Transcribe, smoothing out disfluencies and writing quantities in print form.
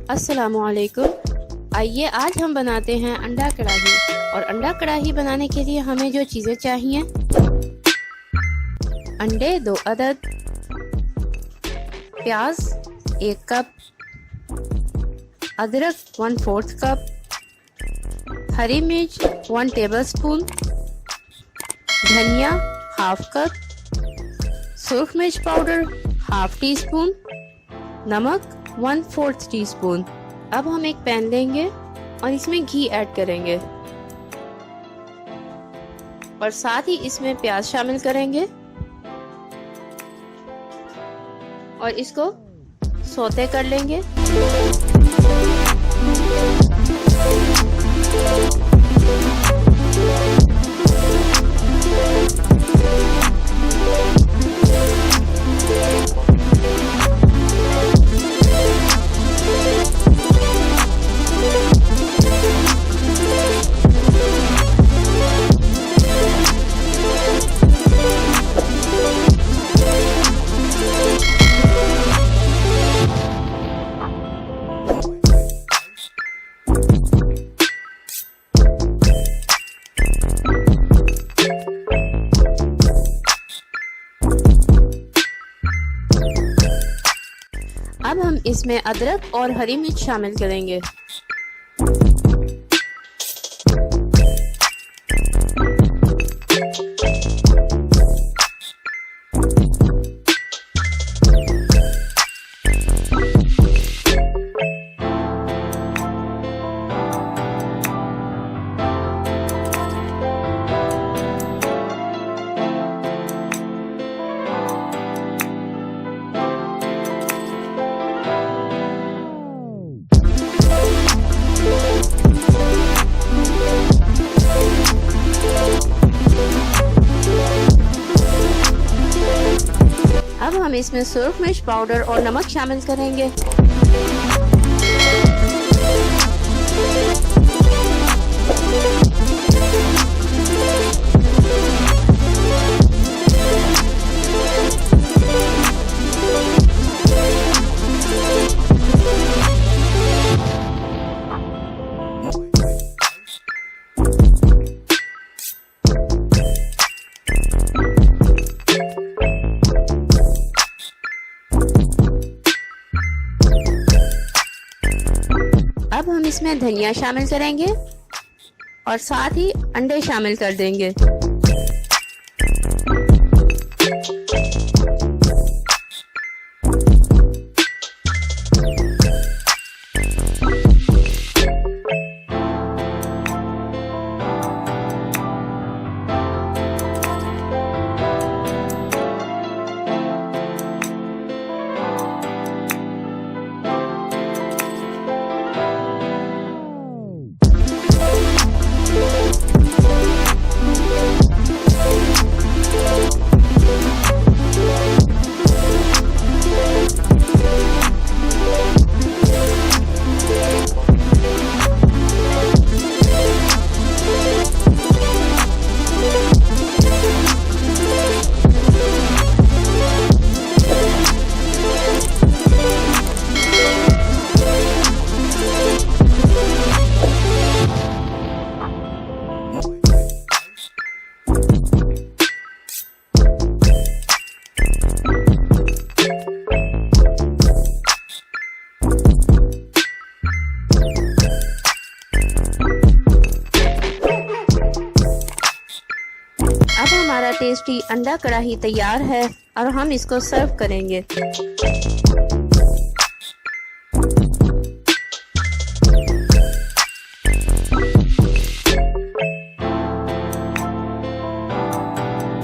अस्सलामुअलैकुम। आइए आज हम बनाते हैं अंडा कढ़ाई। और अंडा कढ़ाई बनाने के लिए हमें जो चीज़ें चाहिए: अंडे 2 अदद, प्याज 1 कप, अदरक 1/4 कप, हरी मिर्च 1 टेबलस्पून, धनिया 1/2 कप, सुर्ख मिर्च पाउडर 1/2 टीस्पून, नमक 1/4 टीस्पून। अब हम एक पैन लेंगे और इसमें घी ऐड करेंगे और साथ ही इसमें प्याज शामिल करेंगे और इसको सौते कर लेंगे। अब हम इसमें अदरक और हरी मिर्च शामिल करेंगे। अब हम इसमें सुर्ख मिर्च पाउडर और नमक शामिल करेंगे। अब हम इसमें धनिया शामिल करेंगे और साथ ही अंडे शामिल कर देंगे। हमारा टेस्टी अंडा कढ़ाई तैयार है और हम इसको सर्व करेंगे।